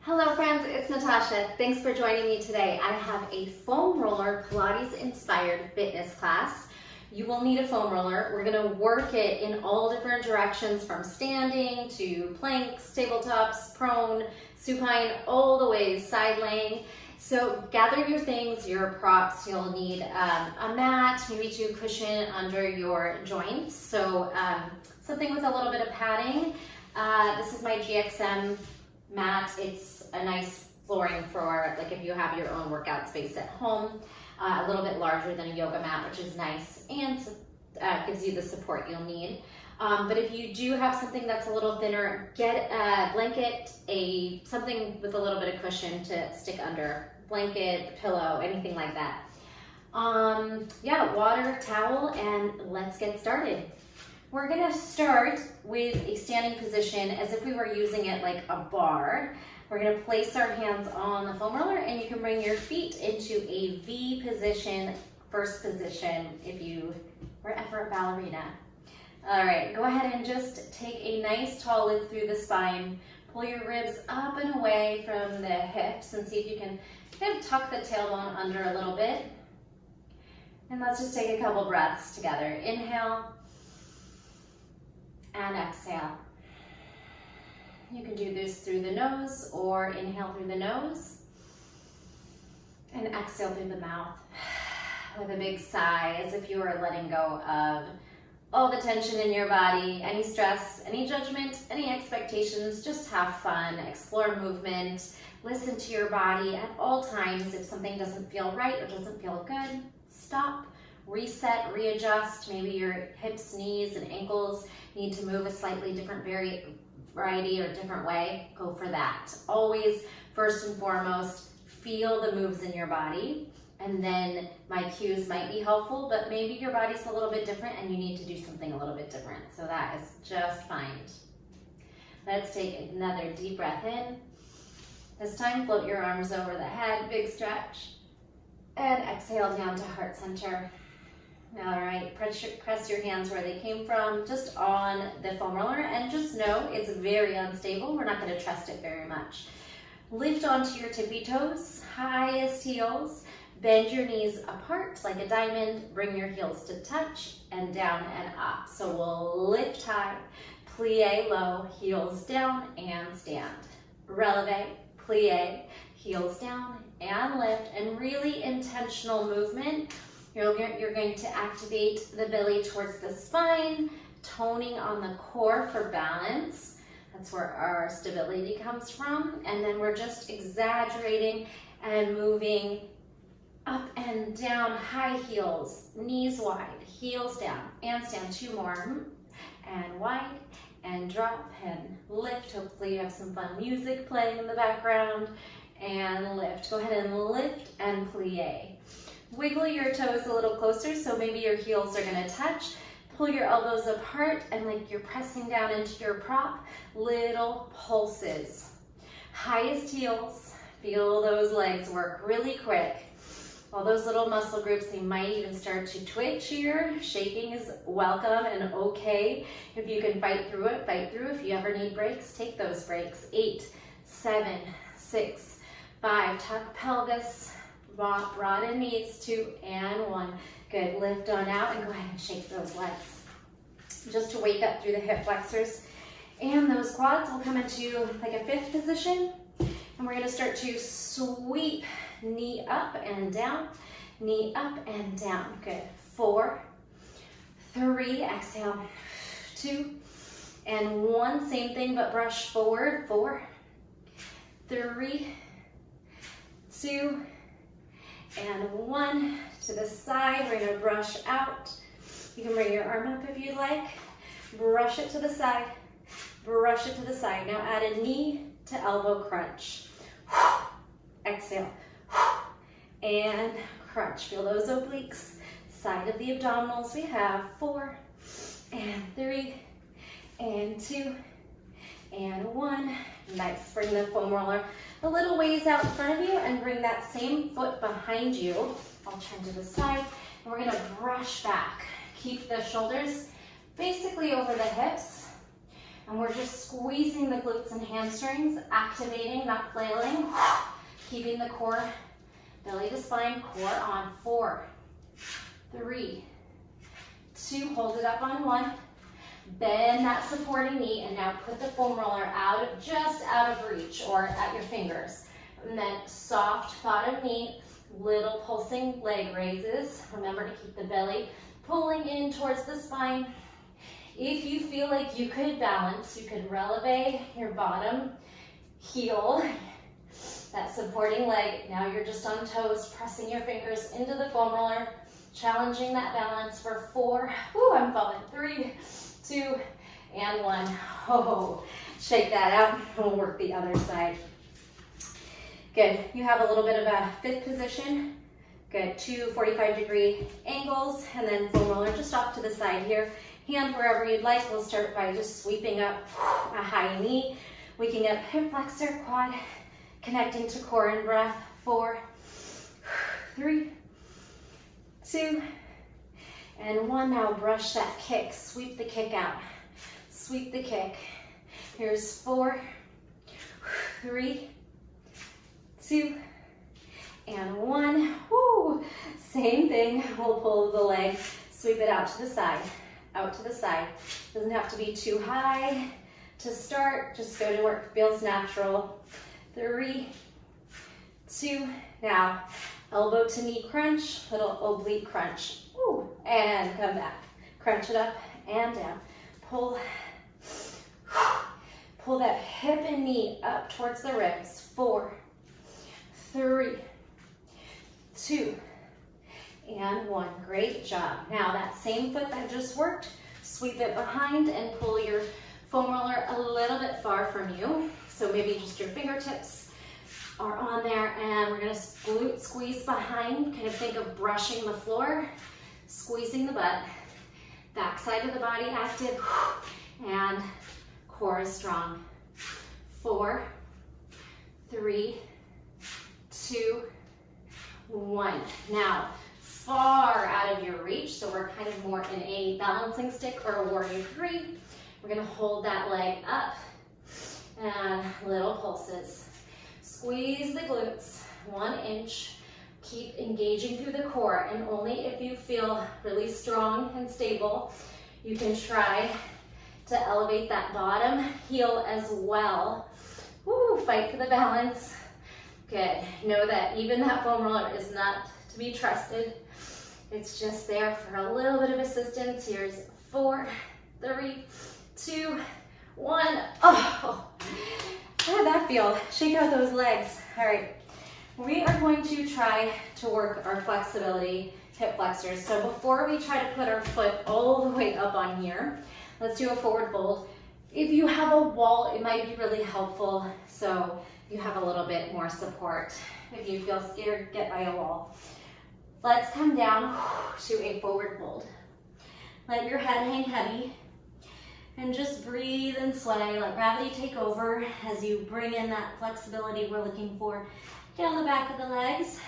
Hello friends, it's Natasha. Thanks for joining me today. I have a foam roller Pilates inspired fitness class. You will need a foam roller. We're gonna work it in all different directions, from standing to planks, tabletops, prone, supine, all the ways, side laying. So gather your things, your props. You'll need a mat, maybe to cushion under your joints. So something with a little bit of padding. This is my Gxmmat. It's a nice flooring for like if you have your own workout space at home. A little bit larger than a yoga mat, which is nice and gives you the support you'll need. But if you do have something that's a little thinner, get a blanket, something with a little bit of cushion to stick under. Blanket, pillow, anything like that. Yeah, water, towel, and let's get started. We're gonna start with a standing position as if we were using it like a bar. We're gonna place our hands on the foam roller, and you can bring your feet into a V position, first position, if you were ever a ballerina. All right, go ahead and just take a nice tall lift through the spine. Pull your ribs up and away from the hips and see if you can kind of tuck the tailbone under a little bit. And let's just take a couple breaths together. Inhale and exhale. You can do this through the nose or inhale through the nose and exhale through the mouth with a big sigh, as if you were letting go of all the tension in your body, any stress, any judgment, any expectations. Just have fun, explore movement, listen to your body at all times. If something doesn't feel right or doesn't feel good, stop, reset, readjust. Maybe your hips, knees, and ankles need to move a slightly different variety or different way. Go for that. Always, first and foremost, feel the moves in your body. And then my cues might be helpful, but maybe your body's a little bit different and you need to do something a little bit different. So that is just fine. Let's take another deep breath in. This time, float your arms over the head, big stretch. And exhale down to heart center. All right, press your hands where they came from, just on the foam roller, and just know it's very unstable. We're not gonna trust it very much. Lift onto your tippy toes, highest heels. Bend your knees apart like a diamond, bring your heels to touch, and down and up. So we'll lift high, plie low, heels down, and stand. Releve, plie, heels down, and lift, and really intentional movement. You're going to activate the belly towards the spine, toning on the core for balance. That's where our stability comes from. And then we're just exaggerating and moving up and down, high heels, knees wide, heels down, and stand. Two more, and wide, and drop, and lift. Hopefully you have some fun music playing in the background, and lift. Go ahead and lift and plie. Wiggle your toes a little closer, so maybe your heels are gonna touch. Pull your elbows apart, and like you're pressing down into your prop, little pulses. Highest heels, feel those legs work really quick. All those little muscle groups, they might even start to twitch here. Shaking is welcome and okay. If you can fight through it, fight through. If you ever need breaks, take those breaks. 8, 7, 6, 5, tuck pelvis, broaden knees, 2 and 1. Good, lift on out and go ahead and shake those legs. Just to wake up through the hip flexors and those quads. We'll come into like a 5th position, and we're gonna start to sweep knee up and down, knee up and down. Good. 4, 3, exhale, 2, and 1. Same thing, but brush forward. 4, 3, 2, and 1. To the side, we're gonna brush out. You can bring your arm up if you'd like. Brush it to the side, brush it to the side. Now add a knee to elbow crunch. Exhale. And crunch. Feel those obliques, side of the abdominals. We have 4, and 3, and 2, and 1. Nice. Bring the foam roller a little ways out in front of you, and bring that same foot behind you. I'll turn to the side, and we're gonna brush back. Keep the shoulders basically over the hips, And we're just squeezing the glutes and hamstrings, activating, not flailing, keeping the core, belly to spine, core on. 4, 3, 2, hold it up on 1. Bend that supporting knee, and now put the foam roller just out of reach or at your fingers. And then soft bottom knee, little pulsing leg raises. Remember to keep the belly pulling in towards the spine. If you feel like you could balance, you could releve your bottom heel, that supporting leg. Now you're just on toes, pressing your fingers into the foam roller, challenging that balance for 4. Woo, I'm falling. 3, 2, and 1. Oh, shake that out. We'll work the other side. Good. You have a little bit of a fifth position. Good. 2 45-degree angles, and then foam roller just off to the side here. Hand wherever you'd like. We'll start by just sweeping up a high knee, waking up hip flexor, quad, connecting to core and breath. 4, 3, 2, and 1. Now brush that kick. Sweep the kick out. Sweep the kick. Here's 4, 3, 2, and 1. Woo! Same thing. We'll pull the leg, sweep it out to the side. Out to the side. Doesn't have to be too high to start. Just go to where it feels natural. 3, 2. Now, elbow to knee crunch, little oblique crunch. Ooh, and come back. Crunch it up and down. Pull. Pull that hip and knee up towards the ribs. 4, 3, 2, and 1. Great job. Now that same foot that just worked, sweep it behind and pull your foam roller a little bit far from you. So maybe just your fingertips are on there, and we're gonna glute squeeze behind. Kind of think of brushing the floor, squeezing the butt, back side of the body active, and core is strong. 4, 3, 2, 1. Now, far out of your reach, so we're kind of more in a balancing stick or a warrior 3. We're gonna hold that leg up and little pulses. Squeeze the glutes 1 inch. Keep engaging through the core, and only if you feel really strong and stable, you can try to elevate that bottom heel as well. Woo, fight for the balance. Good. Know that even that foam roller is not to be trusted. It's just there for a little bit of assistance. Here's 4, 3, 2, 1. Oh, how did that feel? Shake out those legs. All right. We are going to try to work our flexibility hip flexors. So before we try to put our foot all the way up on here, let's do a forward fold. If you have a wall, it might be really helpful, so you have a little bit more support. If you feel scared, get by a wall. Let's come down to a forward fold. Let your head hang heavy and just breathe and sway. Let gravity take over as you bring in that flexibility we're looking for down the back of the legs.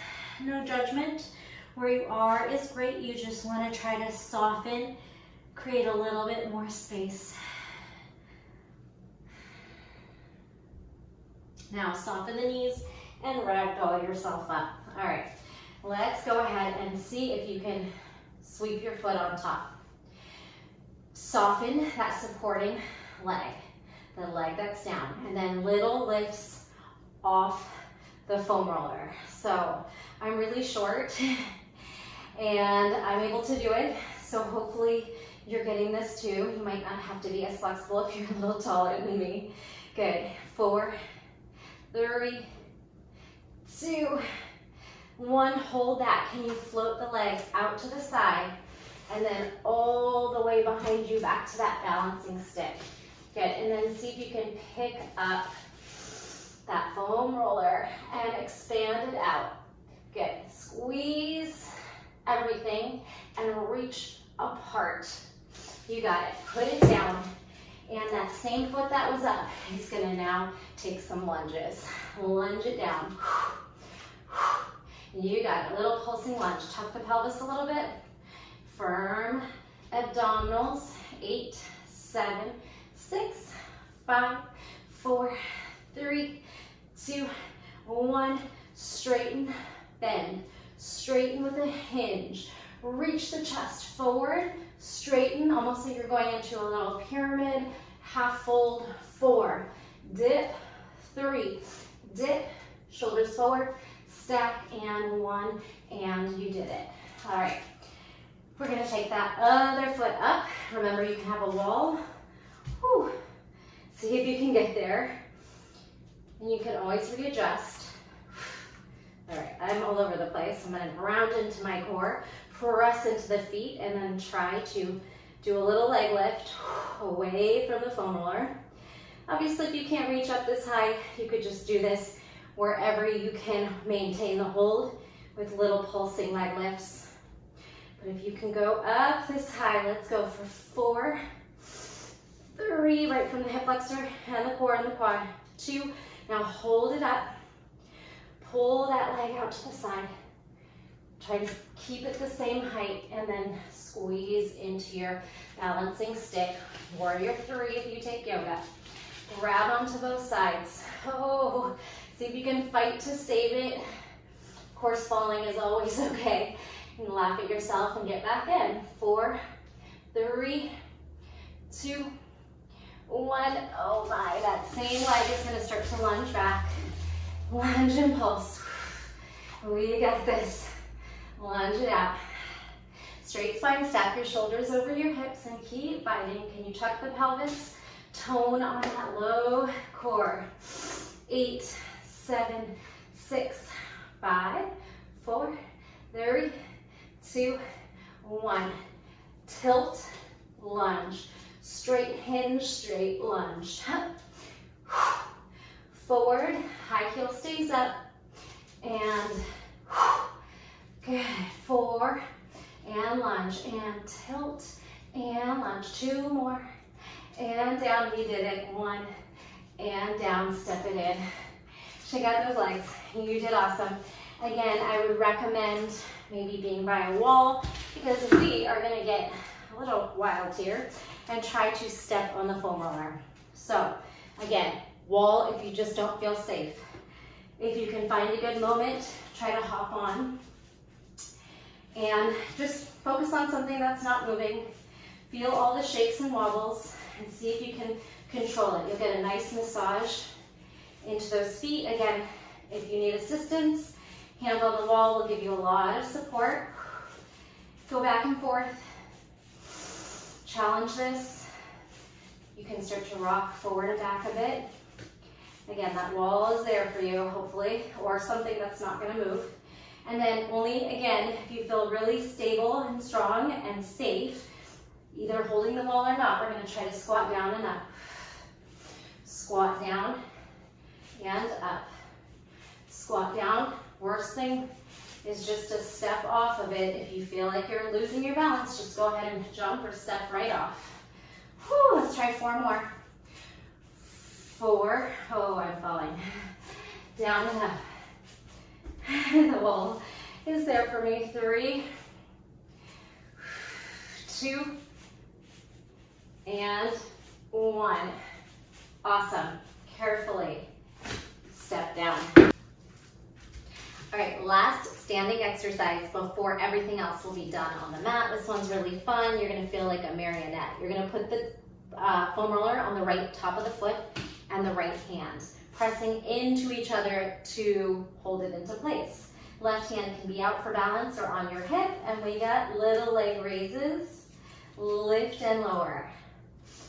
No judgment. Where you are is great. You just want to try to soften, create a little bit more space. Now soften the knees and ragdoll yourself up. All right, let's go ahead and see if you can sweep your foot on top. Soften that supporting leg, the leg that's down, and then little lifts off the foam roller. So I'm really short and I'm able to do it. So hopefully you're getting this too. You might not have to be as flexible if you're a little taller than me. Good. 4, 3, 2, 1. Hold that. Can you float the leg out to the side and then all the way behind you back to that balancing stick? Good. And then see if you can pick up that foam roller and expand it out. Good. Squeeze everything and reach apart. You got it. Put it down. And that same foot that was up, he's gonna now take some lunges. Lunge it down. You got it. Little pulsing lunge. Tuck the pelvis a little bit. Firm abdominals. 8, 7, 6, 5, 4, 3, 2, 1. Straighten, bend, straighten with a hinge. Reach the chest forward, straighten, almost like you're going into a little pyramid, half fold, 4, dip, 3, dip, shoulders forward, stack, and 1, and you did it. All right, we're gonna take that other foot up. Remember, you can have a wall. Whew. See if you can get there, and you can always readjust. All right, I'm all over the place. I'm gonna ground into my core, press into the feet, and then try to do a little leg lift away from the foam roller. Obviously, if you can't reach up this high, you could just do this wherever you can maintain the hold with little pulsing leg lifts. But if you can go up this high, let's go for 4, 3, right from the hip flexor and the core and the quad. 2, now hold it up. Pull that leg out to the side. Try to keep it the same height and then squeeze into your balancing stick. Warrior 3 if you take yoga. Grab onto both sides. Oh, see if you can fight to save it. Of course, falling is always okay. You can laugh at yourself and get back in. 4, 3, 2, 1. Oh my, that same leg is gonna start to lunge back. Lunge and pulse. We got this. Lunge it out. Straight spine, stack your shoulders over your hips and keep fighting. Can you tuck the pelvis? Tone on that low core. 8, 7, 6, 5, 4, 3, 2, 1. Tilt, lunge. Straight hinge, straight lunge. Forward, high heel stays up, and good. 4, and lunge, and tilt, and lunge. 2 more, and down. You did it. 1, and down. Step it in. Check out those legs. You did awesome. Again, I would recommend maybe being by a wall, because we are going to get a little wild here and try to step on the foam roller. So again, wall if you just don't feel safe. If you can find a good moment, try to hop on and just focus on something that's not moving. Feel all the shakes and wobbles and see if you can control it. You'll get a nice massage into those feet. Again, if you need assistance, hand on the wall will give you a lot of support. Go back and forth. Challenge this. You can start to rock forward and back a bit. Again, that wall is there for you, hopefully, or something that's not going to move. And then only, again, if you feel really stable and strong and safe, either holding the wall or not, we're going to try to squat down and up. Squat down and up. Squat down. Worst thing is just to step off of it. If you feel like you're losing your balance, just go ahead and jump or step right off. Whew, let's try 4 more. 4, oh, I'm falling. Down and up. The wall is there for me. 3, 2, and 1. Awesome. Carefully step down. All right, last standing exercise before everything else will be done on the mat. This one's really fun. You're gonna feel like a marionette. You're gonna put the foam roller on the right top of the foot and the right hand, pressing into each other to hold it into place. Left hand can be out for balance or on your hip, and we got little leg raises, lift and lower.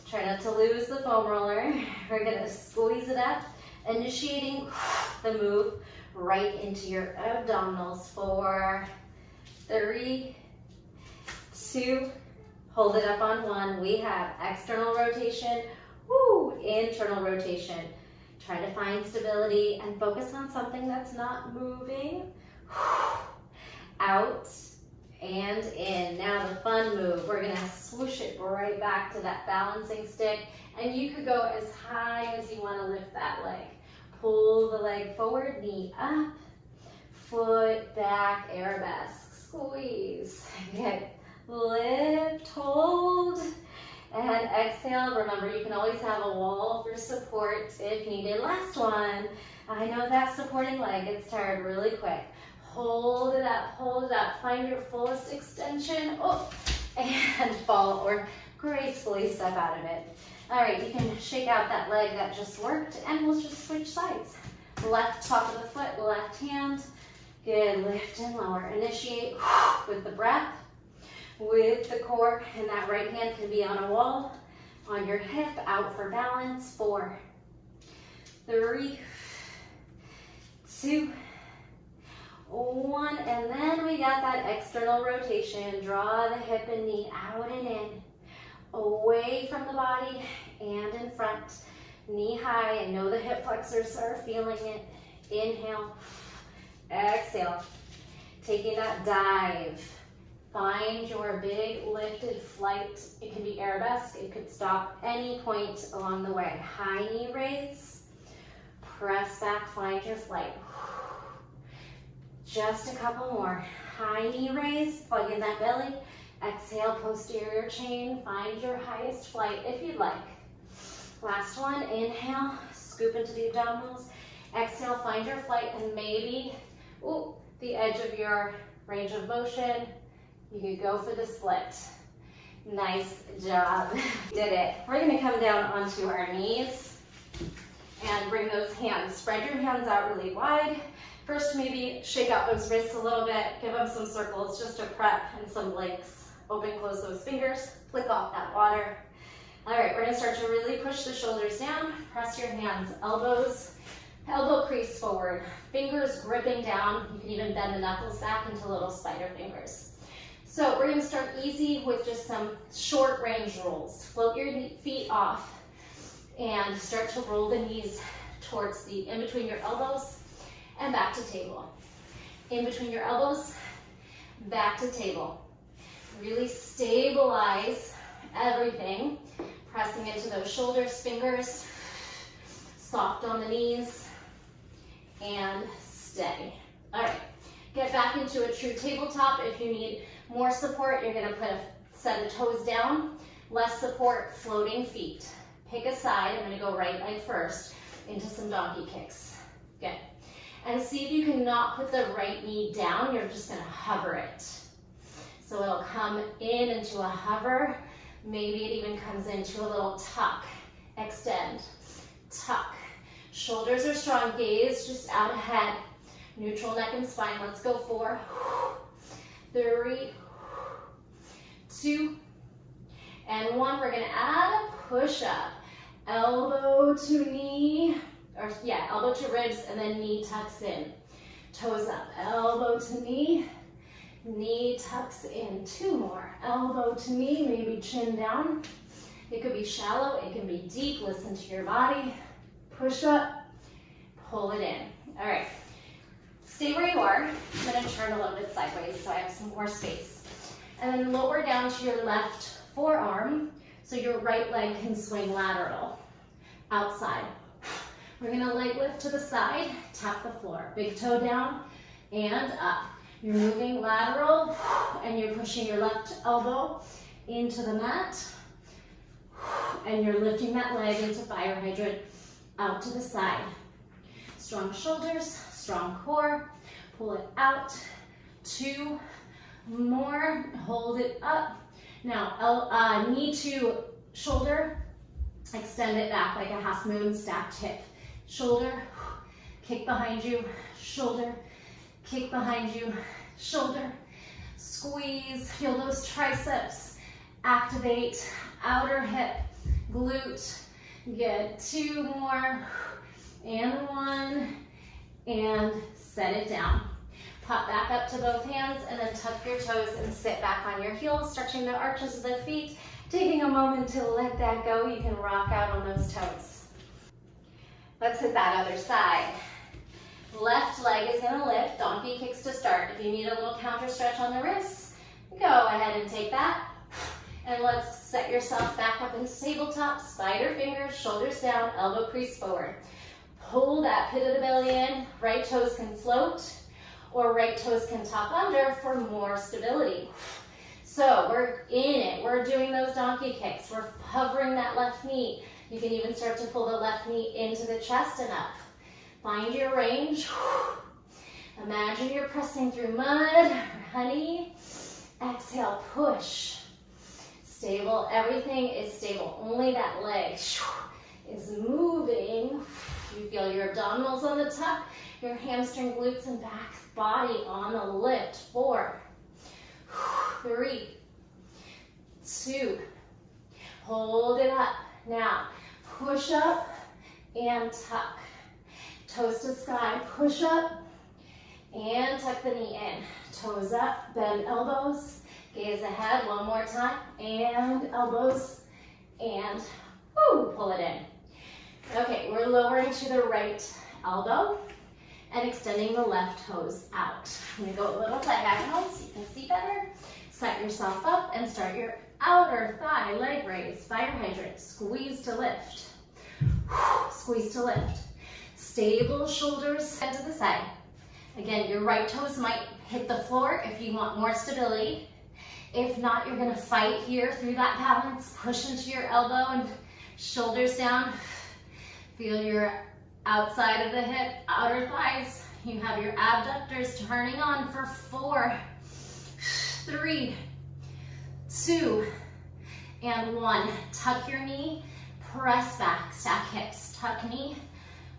Try not to lose the foam roller. We're gonna squeeze it up, initiating the move right into your abdominals. 4, 3, 2, hold it up on 1. We have external rotation, woo, internal rotation. Try to find stability and focus on something that's not moving. Out and in. Now the fun move, we're gonna swoosh it right back to that balancing stick, and you could go as high as you wanna lift that leg. Pull the leg forward, knee up, foot back, arabesque, squeeze. Good. Lift, hold, And exhale. Remember, you can always have a wall for support if needed. Last one. I know that supporting leg gets tired really quick. Hold it up, hold it up. Find your fullest extension. Oh, and fall or gracefully step out of it. All right, you can shake out that leg that just worked, and we'll just switch sides. Left top of the foot, left hand. Good, lift and lower. Initiate with the breath, with the core, and that right hand can be on a wall, on your hip, out for balance. 4, 3, 2, 1, and then we got that external rotation. Draw the hip and knee out and in, away from the body and in front. Knee high, and know the hip flexors are feeling it. Inhale, exhale. Taking that dive. Find your big lifted flight. It can be arabesque. It could stop any point along the way. High knee raise. Press back, find your flight. Just a couple more. High knee raise, plug in that belly. Exhale, posterior chain. Find your highest flight if you'd like. Last one, inhale, scoop into the abdominals. Exhale, find your flight, and maybe, the edge of your range of motion. You could go for the split. Nice job. Did it. We're gonna come down onto our knees and bring those hands. Spread your hands out really wide. First, maybe shake out those wrists a little bit. Give them some circles, just a prep and some blinks. Open, close those fingers. Flick off that water. All right, we're gonna start to really push the shoulders down. Press your hands, elbows, elbow crease forward. Fingers gripping down. You can even bend the knuckles back into little spider fingers. So we're gonna start easy with just some short range rolls. Float your feet off and start to roll the knees towards the, in between your elbows and back to table. In between your elbows, back to table. Really stabilize everything. Pressing into those shoulders, fingers, soft on the knees, and steady. All right, get back into a true tabletop. If you need more support, you're gonna put a set of toes down. Less support, floating feet. Pick a side. I'm gonna go right leg first into some donkey kicks. Good. And see if you can not put the right knee down. You're just gonna hover it. So it'll come in into a hover. Maybe it even comes into a little tuck. Extend, tuck. Shoulders are strong, gaze just out ahead. Neutral neck and spine. Let's go. 4, 3, 2, and 1. We're gonna add a push up. Elbow to knee, elbow to ribs, and then knee tucks in. Toes up, elbow to knee. Knee tucks in. 2 more. Elbow to knee, maybe chin down. It could be shallow, it can be deep. Listen to your body. Push up, pull it in. All right, stay where you are. I'm gonna turn a little bit sideways so I have some more space. And then lower down to your left forearm so your right leg can swing lateral. Outside. We're gonna leg lift to the side, tap the floor. Big toe down and up. You're moving lateral and you're pushing your left elbow into the mat and you're lifting that leg into fire hydrant out to the side. Strong shoulders, strong core. Pull it out. 2 more. Hold it up. Now, knee to shoulder. Extend it back like a half moon, stacked hip. Shoulder, kick behind you, shoulder, kick behind you, shoulder, squeeze, feel those triceps, activate, outer hip, glute, good, 2 more, and 1, and set it down. Pop back up to both hands, and then tuck your toes and sit back on your heels, stretching the arches of the feet, taking a moment to let that go. You can rock out on those toes. Let's hit that other side. Left leg is gonna lift, donkey kicks to start. If you need a little counter stretch on the wrists, go ahead and take that. And let's set yourself back up into tabletop, spider fingers, shoulders down, elbow crease forward. Pull that pit of the belly in, right toes can float, or right toes can tuck under for more stability. So we're in it. We're doing those donkey kicks. We're hovering that left knee. You can even start to pull the left knee into the chest and up. Find your range. Imagine you're pressing through mud or honey. Exhale, push. Stable, everything is stable. Only that leg is moving. You feel your abdominals on the tuck, your hamstring, glutes, and back body on the lift. 4, 3, 2, hold it up. Now, push up and tuck. Toes to sky, push up and tuck the knee in. Toes up, bend elbows, gaze ahead one more time, and elbows, and pull it in. Okay, we're lowering to the right elbow and extending the left toes out. I'm gonna go a little diagonal so you can see better. Set yourself up and start your outer thigh leg raise. Fire hydrant, squeeze to lift. Squeeze to lift. Stable shoulders head to the side. Again, your right toes might hit the floor if you want more stability. If not, you're gonna fight here through that balance. Push into your elbow and shoulders down. Feel your outside of the hip, outer thighs. You have your abductors turning on for 4, 3, 2, and 1. Tuck your knee, press back, stack hips, tuck knee,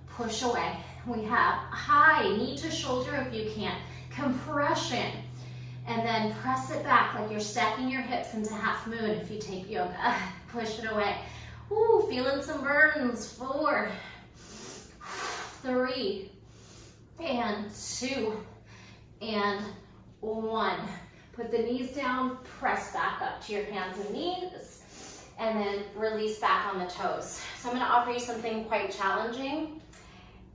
push away. We have high knee to shoulder if you can, compression, and then press it back like you're stacking your hips into half moon if you take yoga. Push it away. Ooh, feeling some burns. 4, 3, and 2, and 1. Put the knees down, press back up to your hands and knees, and then release back on the toes. So I'm gonna offer you something quite challenging.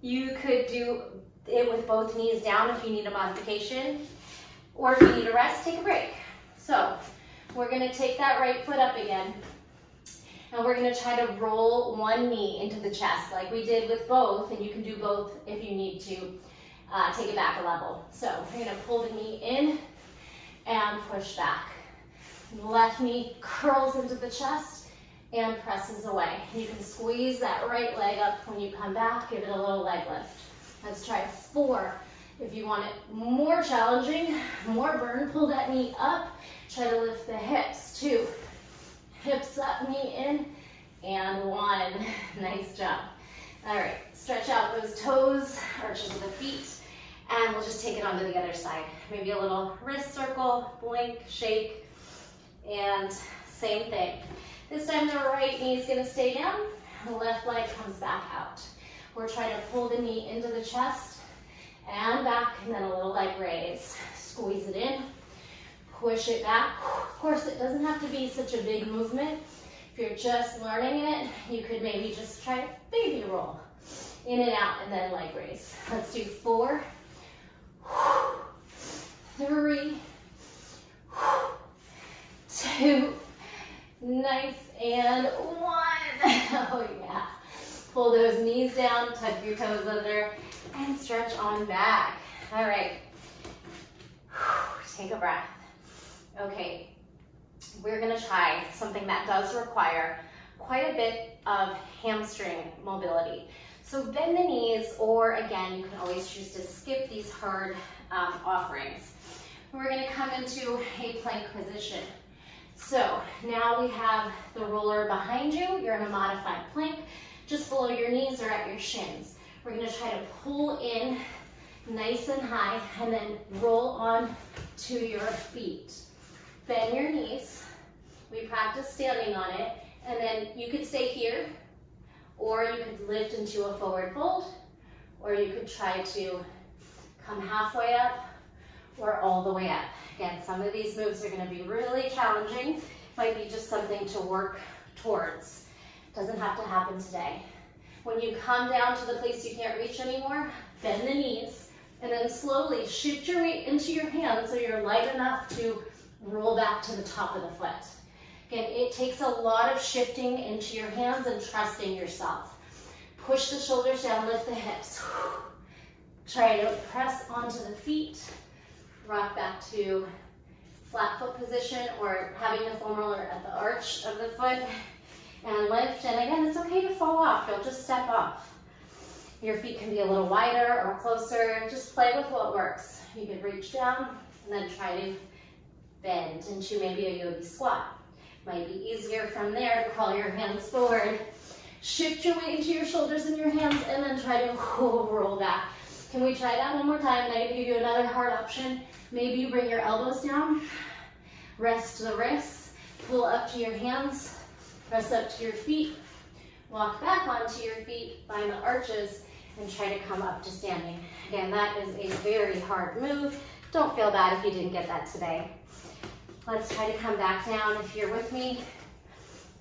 You could do it with both knees down if you need a modification, or if you need a rest, take a break. So we're gonna take that right foot up again, and we're gonna try to roll one knee into the chest like we did with both, and you can do both if you need to take it back a level. So we're gonna pull the knee in and push back. Left knee curls into the chest and presses away. You can squeeze that right leg up when you come back, give it a little leg lift. Let's try 4. If you want it more challenging, more burn, pull that knee up, try to lift the hips. 2, hips up, knee in, and 1. Nice job. All right, stretch out those toes, arches of the feet, and we'll just take it onto the other side. Maybe a little wrist circle, blink, shake, and same thing. This time the right knee is gonna stay down, the left leg comes back out. We're trying to pull the knee into the chest and back, and then a little leg raise. Squeeze it in, push it back. Of course, it doesn't have to be such a big movement. If you're just learning it, you could maybe just try a baby roll. In and out, and then leg raise. Let's do 4, 3, 2, nice, and 1. Oh yeah. Pull those knees down, tuck your toes under, and stretch on back. All right. Take a breath. Okay, we're gonna try something that does require quite a bit of hamstring mobility. So bend the knees, or again, you can always choose to skip these hard offerings. We're gonna come into a plank position. So now we have the roller behind you. You're in a modified plank, just below your knees or at your shins. We're gonna try to pull in nice and high, and then roll on to your feet. Bend your knees. We practice standing on it, and then you could stay here, or you could lift into a forward fold, or you could try to come halfway up or all the way up. Again, some of these moves are gonna be really challenging. Might be just something to work towards. Doesn't have to happen today. When you come down to the place you can't reach anymore, bend the knees, and then slowly shift your weight into your hands so you're light enough to roll back to the top of the foot. Again, it takes a lot of shifting into your hands and trusting yourself. Push the shoulders down, lift the hips. Try to press onto the feet, rock back to flat foot position or having the foam roller at the arch of the foot and lift. And again, it's okay to fall off. You'll just step off. Your feet can be a little wider or closer. Just play with what works. You could reach down and then try to bend into maybe a yogi squat. Might be easier from there to crawl your hands forward. Shift your weight into your shoulders and your hands and then try to roll back. Can we try that one more time? And I give you another hard option. Maybe you bring your elbows down, rest the wrists, pull up to your hands, press up to your feet, walk back onto your feet, find the arches, and try to come up to standing. Again, that is a very hard move. Don't feel bad if you didn't get that today. Let's try to come back down if you're with me,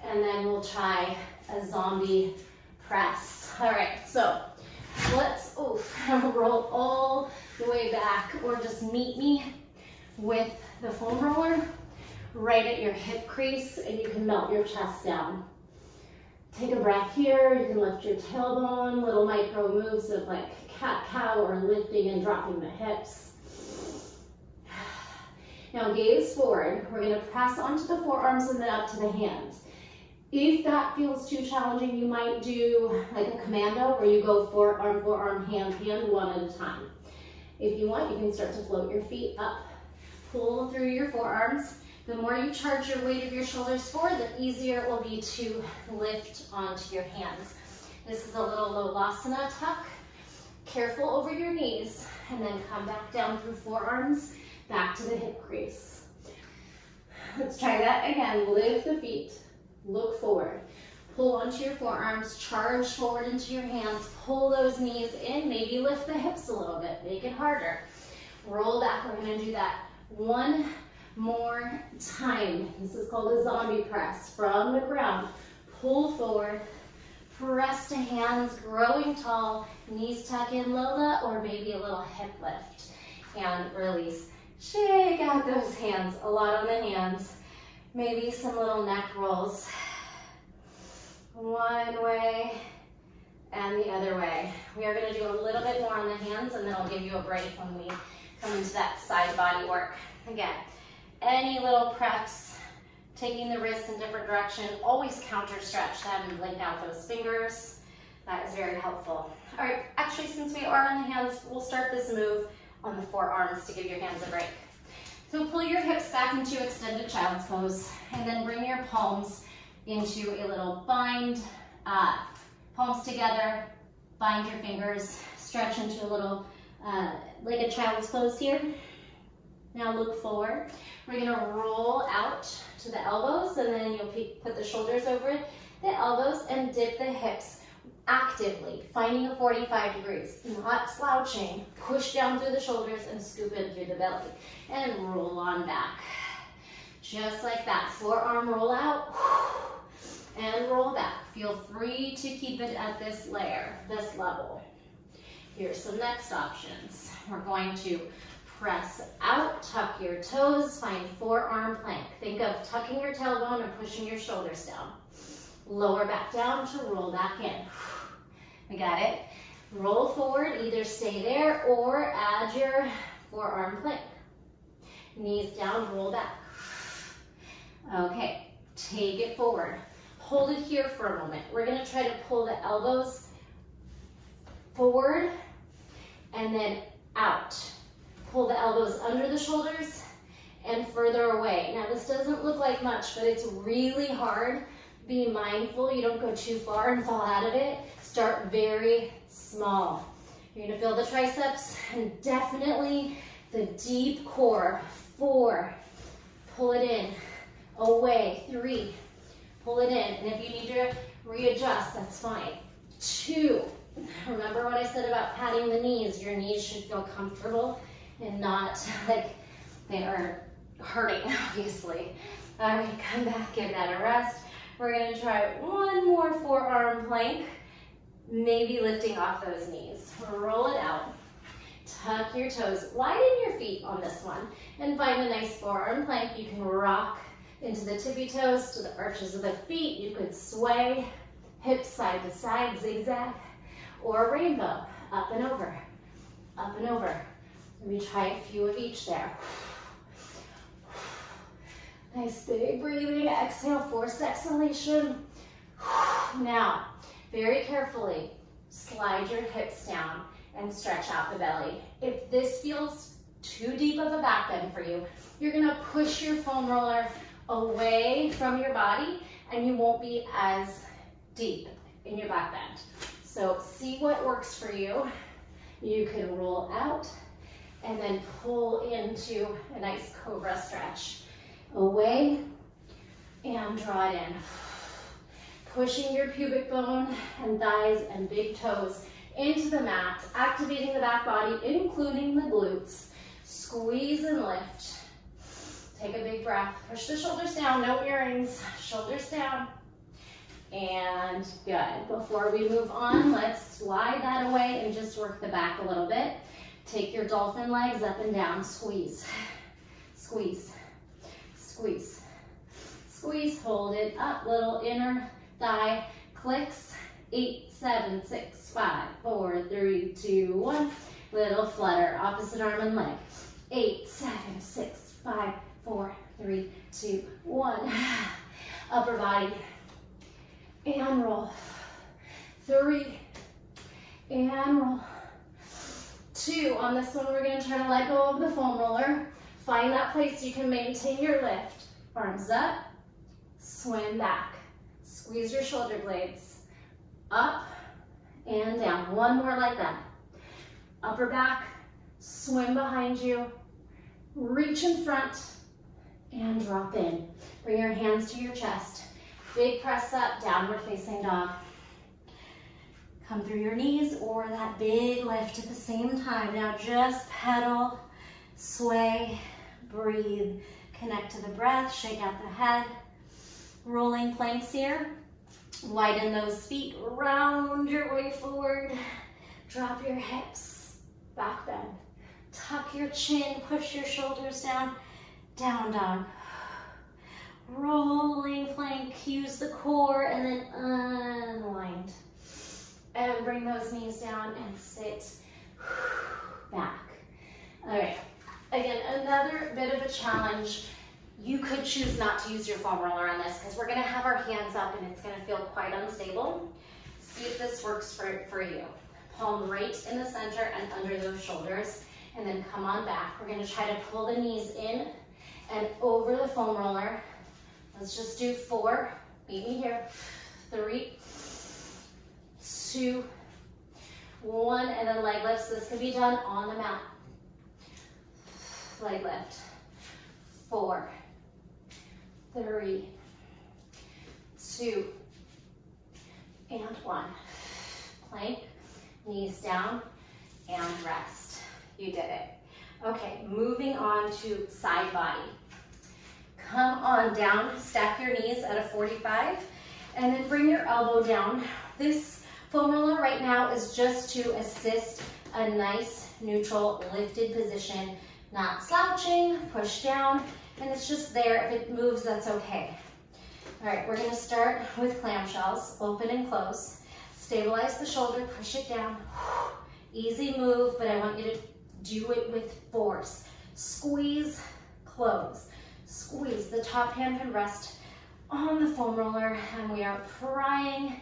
and then we'll try a zombie press. All right, so let's roll all the way back, or just meet me with the foam roller right at your hip crease, and you can melt your chest down. Take a breath here. You can lift your tailbone, little micro moves of like cat-cow or lifting and dropping the hips. Now gaze forward. We're gonna press onto the forearms and then up to the hands. If that feels too challenging, you might do like a commando where you go forearm, hand, one at a time. If you want, you can start to float your feet up. Pull through your forearms. The more you charge your weight of your shoulders forward, the easier it will be to lift onto your hands. This is a little Lolasana tuck. Careful over your knees, and then come back down through forearms, back to the hip crease. Let's try that again. Lift the feet, look forward. Pull onto your forearms, charge forward into your hands, pull those knees in, maybe lift the hips a little bit, make it harder. Roll back, we're gonna do that one more time. This is called a zombie press. From the ground, pull forward, press to hands, growing tall, knees tuck in, Lola, or maybe a little hip lift, and release. Shake out those hands, a lot on the hands, maybe some little neck rolls. One way and the other way. We are going to do a little bit more on the hands, and then I'll give you a break when we come into that side body work. Again, any little preps, taking the wrists in different direction, always counter stretch them and blink out those fingers. That is very helpful. All right, actually, since we are on the hands, we'll start this move on the forearms to give your hands a break. So pull your hips back into extended child's pose, and then bring your palms into a little bind, palms together, bind your fingers, stretch into a little, like a child's pose here. Now look forward. We're gonna roll out to the elbows, and then you'll put the shoulders over the elbows and dip the hips actively, finding a 45 degrees, not slouching. Push down through the shoulders and scoop in through the belly, and roll on back. Just like that, forearm roll out, and roll back. Feel free to keep it at this layer, this level. Here's some next options. We're going to press out, tuck your toes, find forearm plank. Think of tucking your tailbone and pushing your shoulders down. Lower back down to roll back in. We got it? Roll forward, either stay there or add your forearm plank. Knees down, roll back. Okay, take it forward. Hold it here for a moment. We're gonna try to pull the elbows forward and then out. Pull the elbows under the shoulders and further away. Now this doesn't look like much, but it's really hard. Be mindful you don't go too far and fall out of it. Start very small. You're gonna feel the triceps and definitely the deep core. 4, pull it in, away, 3, pull it in. And if you need to readjust, that's fine. 2, remember what I said about patting the knees. Your knees should feel comfortable and not like they are hurting, obviously. All right, come back, give that a rest. We're gonna try one more forearm plank, maybe lifting off those knees. Roll it out, tuck your toes, widen your feet on this one, and find a nice forearm plank. You can rock into the tippy toes to the arches of the feet. You could sway, hips side to side, zigzag, or rainbow, up and over, up and over. Let me try a few of each there. Nice big breathing. Exhale, forced exhalation. Now, very carefully, slide your hips down and stretch out the belly. If this feels too deep of a back bend for you, you're gonna push your foam roller away from your body and you won't be as deep in your back bend. So see what works for you. You can roll out and then pull into a nice cobra stretch. Away and draw it in. Pushing your pubic bone and thighs and big toes into the mat, activating the back body, including the glutes. Squeeze and lift. Take a big breath. Push the shoulders down, no earrings. Shoulders down. And good. Before we move on, let's slide that away and just work the back a little bit. Take your dolphin legs up and down. Squeeze. Squeeze. Squeeze. Squeeze. Hold it up. Little inner thigh clicks. 8, 7, 6, 5, 4, 3, 2, 1. Little flutter. Opposite arm and leg. 8, 7, 6, 5, 4, 3, 2, 1. Upper body. And roll. 3. And roll. 2. On this one, we're going to try to let go of the foam roller. Find that place you can maintain your lift. Arms up. Swim back. Squeeze your shoulder blades. Up and down. One more like that. Upper back. Swim behind you. Reach in front. And drop in. Bring your hands to your chest. Big press up, downward facing dog. Come through your knees or that big lift at the same time. Now just pedal, sway, breathe. Connect to the breath, shake out the head. Rolling planks here. Widen those feet, round your way forward. Drop your hips, back bend. Tuck your chin, push your shoulders down. Down dog. Rolling plank, use the core and then unwind. And bring those knees down and sit back. All right, again, another bit of a challenge. You could choose not to use your foam roller on this because we're gonna have our hands up and it's gonna feel quite unstable. See if this works for you. Palm right in the center and under those shoulders and then come on back. We're gonna try to pull the knees in and over the foam roller. Let's just do 4. Meet me here. 3, 2, 1, and then leg lifts. This can be done on the mat. Leg lift. 4, 3, 2, and 1. Plank, knees down, and rest. You did it. Okay, moving on to side body. Come on down, stack your knees at a 45, and then bring your elbow down. This foam roller right now is just to assist a nice, neutral, lifted position, not slouching, push down, and it's just there. If it moves, that's okay. All right, we're gonna start with clamshells, open and close. Stabilize the shoulder, push it down. Easy move, but I want you to do it with force. Squeeze, close. Squeeze. The top hand can rest on the foam roller and we are prying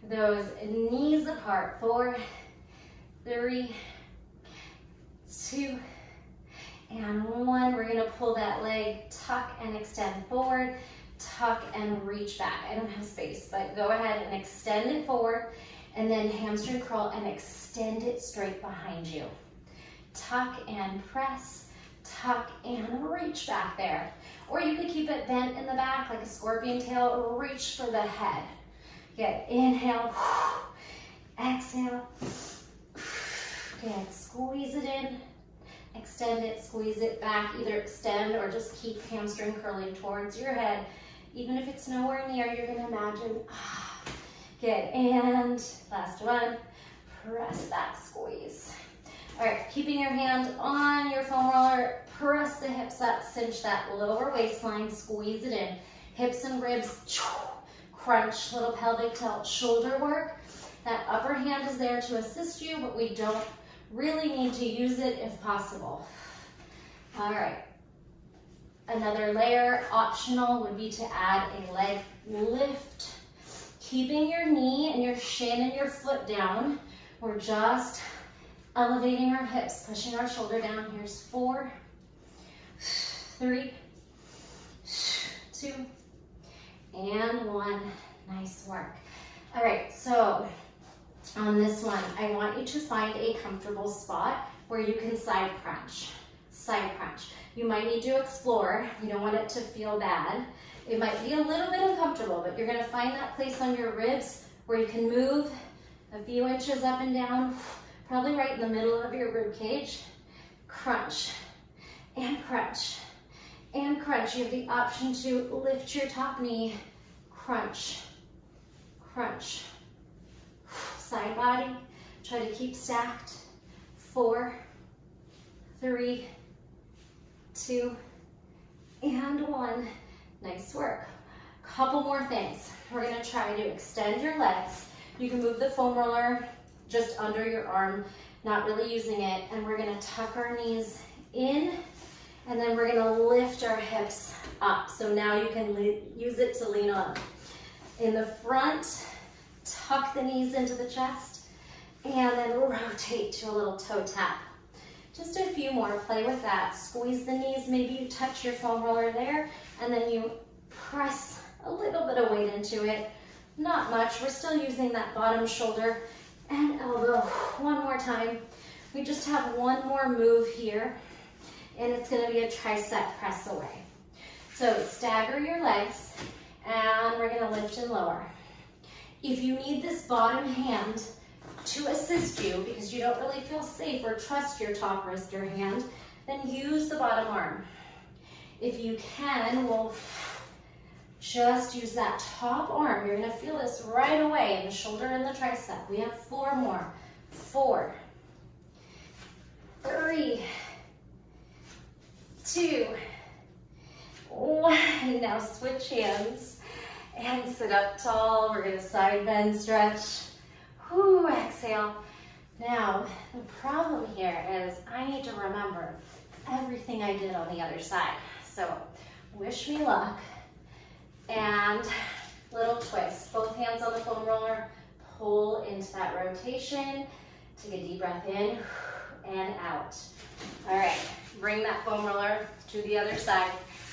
those knees apart. 4, 3, 2, and 1. We're gonna pull that leg, tuck and extend forward, tuck and reach back. I don't have space, but go ahead and extend it forward and then hamstring curl and extend it straight behind you. Tuck and press, tuck and reach back there. Or you could keep it bent in the back like a scorpion tail, reach for the head. Good, inhale, exhale. Good, squeeze it in, extend it, squeeze it back. Either extend or just keep hamstring curling towards your head. Even if it's nowhere near, you're gonna imagine. Good, and last one, press that squeeze. All right, keeping your hand on your foam roller, press the hips up, cinch that lower waistline, squeeze it in. Hips and ribs, crunch, little pelvic tilt, shoulder work. That upper hand is there to assist you, but we don't really need to use it if possible. All right, Another layer, optional, would be to add a leg lift. Keeping your knee and your shin and your foot down. We're just elevating our hips, pushing our shoulder down. Here's 4, 3, 2, and 1. Nice work. All right, so on this one, I want you to find a comfortable spot where you can side crunch. Side crunch. You might need to explore. You don't want it to feel bad. It might be a little bit uncomfortable, but you're going to find that place on your ribs where you can move a few inches up and down, probably right in the middle of your rib cage. Crunch and crunch and crunch. You have the option to lift your top knee. Crunch, crunch. Side body, try to keep stacked. 4, 3, 2, and 1. Nice work. Couple more things. We're gonna try to extend your legs. You can move the foam roller just under your arm, not really using it, and we're gonna tuck our knees in, and then we're gonna lift our hips up. So now you can use it to lean on. In the front, tuck the knees into the chest, and then rotate to a little toe tap. Just a few more, play with that. Squeeze the knees, maybe you touch your foam roller there, and then you press a little bit of weight into it. Not much, we're still using that bottom shoulder and elbow. One more time. We just have one more move here, and it's gonna be a tricep press away. So stagger your legs, and we're gonna lift and lower. If you need this bottom hand to assist you because you don't really feel safe or trust your top wrist or hand, then use the bottom arm. If you can, we'll just use that top arm. You're gonna feel this right away in the shoulder and the tricep. We have 4 more. 4, 3, 2, 1. Now switch hands and sit up tall. We're gonna side bend stretch. Whew, exhale. Now, the problem here is I need to remember everything I did on the other side. So, wish me luck. And little twist. Both hands on the foam roller. Pull into that rotation. Take a deep breath in and out. All right, bring that foam roller to the other side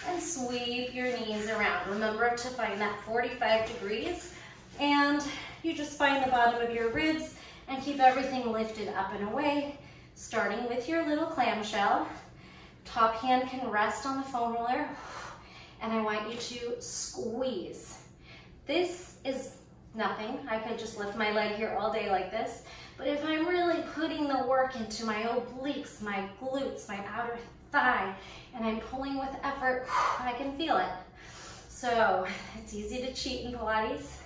and sweep your knees around. Remember to find that 45 degrees, and you just find the bottom of your ribs and keep everything lifted up and away, starting with your little clamshell. Top hand can rest on the foam roller, and I want you to squeeze. This is nothing. I could just lift my leg here all day like this, but if I'm really putting the work into my obliques, my glutes, my outer thigh, and I'm pulling with effort, I can feel it. So it's easy to cheat in Pilates,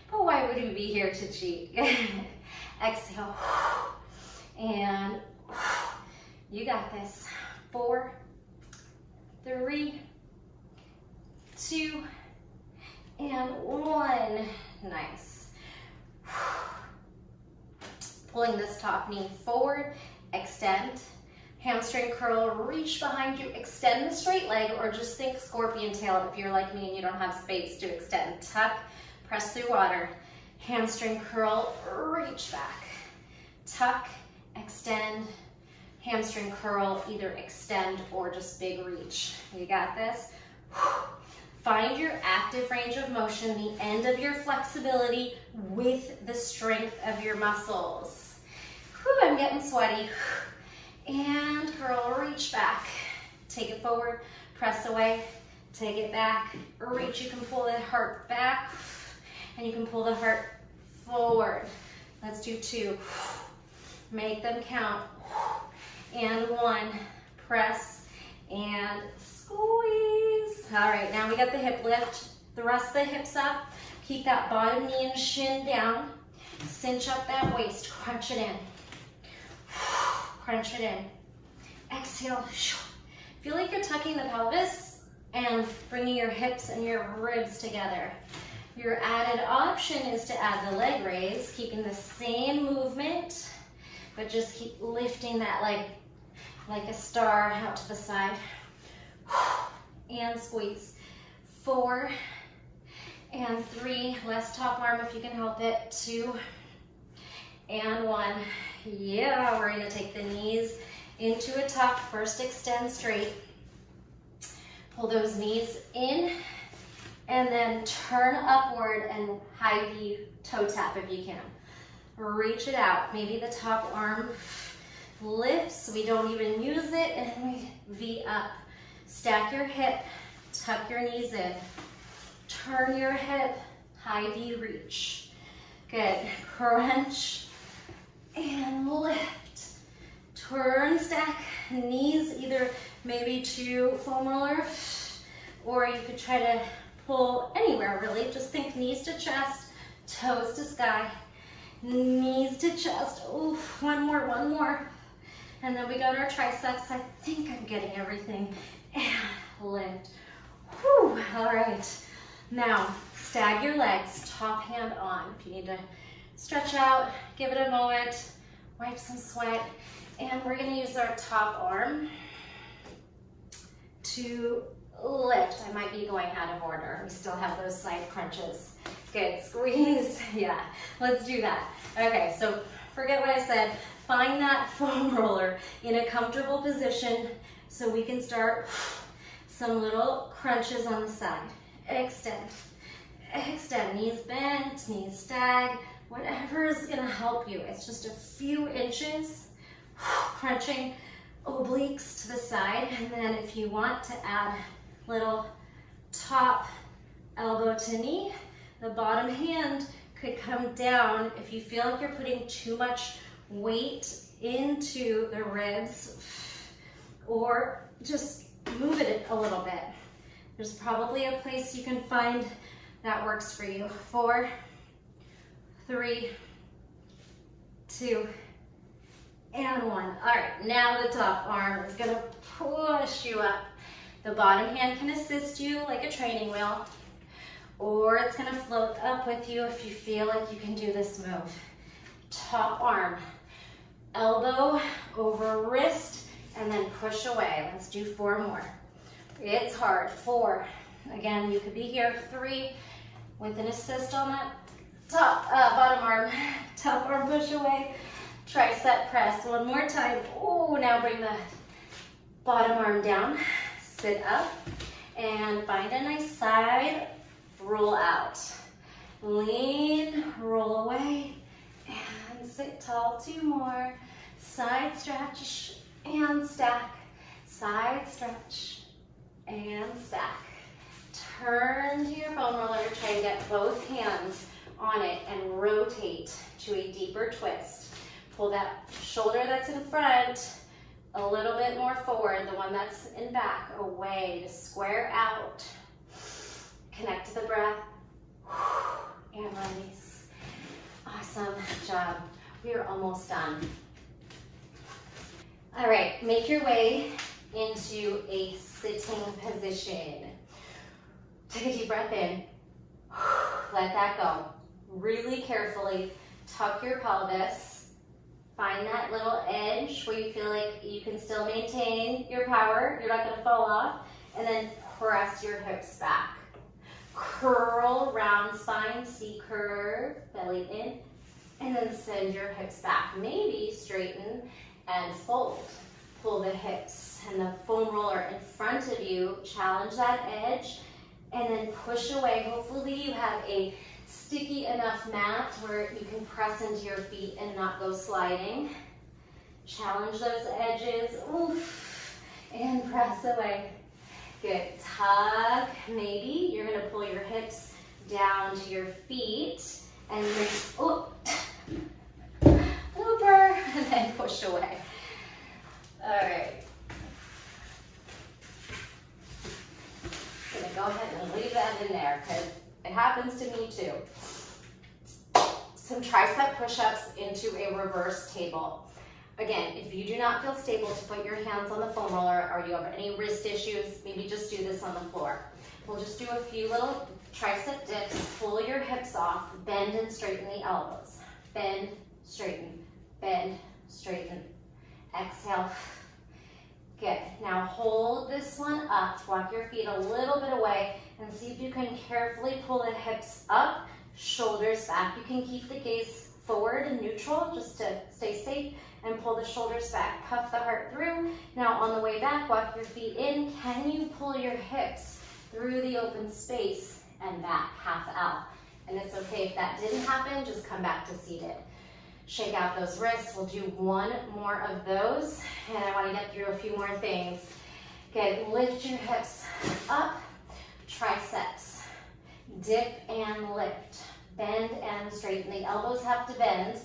but why would we be here to cheat? Exhale, and you got this. 4, 3, 2, and 1. Nice. Pulling this top knee forward, extend. Hamstring curl, reach behind you, extend the straight leg, or just think scorpion tail if you're like me and you don't have space to extend. Tuck, press through water. Hamstring curl, reach back. Tuck, extend. Hamstring curl, either extend or just big reach. You got this? Find your active range of motion, the end of your flexibility with the strength of your muscles. Whew, I'm getting sweaty. And curl, reach back. Take it forward, press away, take it back, reach. You can pull the heart back, and you can pull the heart forward. Let's do 2. Make them count. And 1, press and squeeze. All right, now we got the hip lift. The rest of the hips up. Keep that bottom knee and shin down. Cinch up that waist, crunch it in. Crunch it in. Exhale. Feel like you're tucking the pelvis and bringing your hips and your ribs together. Your added option is to add the leg raise, keeping the same movement, but just keep lifting that leg like a star out to the side. and squeeze. 4 and 3, less top arm if you can help it. 2 and 1. Yeah, we're gonna take the knees into a tuck. First extend straight. Pull those knees in and then turn upward and high V toe tap if you can. Reach it out. Maybe the top arm lifts, we don't even use it, and we V up. Stack your hip, tuck your knees in. Turn your hip, high V reach. Good. Crunch and lift. Turn, stack, knees either maybe to foam roller, or you could try to pull anywhere really. Just think knees to chest, toes to sky, knees to chest. Oof, one more. And then we go to our triceps. I think I'm getting everything. And lift. Whew, all right. Now, stag your legs, top hand on. If you need to stretch out, give it a moment, wipe some sweat. And we're gonna use our top arm to lift. I might be going out of order. We still have those side crunches. Good, squeeze. Yeah, let's do that. Okay, so forget what I said. Find that foam roller in a comfortable position so we can start some little crunches on the side. Extend, extend, knees bent, knees stag, whatever is gonna help you. It's just a few inches, crunching obliques to the side, and then if you want to add little top elbow to knee, the bottom hand could come down if you feel like you're putting too much weight into the ribs, or just move it a little bit. There's probably a place you can find that works for you. 4, 3, 2, and 1. All right, now the top arm is gonna push you up. The bottom hand can assist you like a training wheel, or it's gonna float up with you if you feel like you can do this move. Top arm, elbow over wrist, and then push away. Let's do 4 more. It's hard. 4. Again, you could be here. 3 with an assist on that top, bottom arm. Top arm push away. Tricep press. 1 more time. Oh, now bring the bottom arm down. Sit up and find a nice side roll out. Lean, roll away, and sit tall. 2 more. Side stretch and stack. Side stretch and stack. Turn to your foam roller. Try and get both hands on it and rotate to a deeper twist. Pull that shoulder that's in front a little bit more forward, the one that's in back, away to square out. Connect to the breath and release. Awesome job. We are almost done. All right, make your way into a sitting position. Take a deep breath in. Let that go. Really carefully tuck your pelvis. Find that little edge where you feel like you can still maintain your power. You're not gonna fall off. And then press your hips back. Curl, round spine, C curve, belly in. And then send your hips back. Maybe straighten and fold. Pull the hips and the foam roller in front of you. Challenge that edge and then push away. Hopefully you have a sticky enough mat where you can press into your feet and not go sliding. Challenge those edges. Oof. And press away. Good. Tuck. Maybe you're going to pull your hips down to your feet and then, oh, looper, and then push away. All right. I'm going to go ahead and leave that in there because it happens to me too. Some tricep push-ups into a reverse table. Again, if you do not feel stable to put your hands on the foam roller or you have any wrist issues, maybe just do this on the floor. We'll just do a few little tricep dips. Pull your hips off, bend and straighten the elbows. Bend, straighten, bend, straighten. Exhale. Good. Now hold this this one up. Walk your feet a little bit away and see if you can carefully pull the hips up, shoulders back. You can keep the gaze forward and neutral just to stay safe, and pull the shoulders back. Puff the heart through. Now on the way back, walk your feet in. Can you pull your hips through the open space and back, half out? And it's okay if that didn't happen, just come back to seated. Shake out those wrists. We'll do one more of those, and I want to get through a few more things. Good, lift your hips up, triceps, dip and lift, bend and straighten. The elbows have to bend,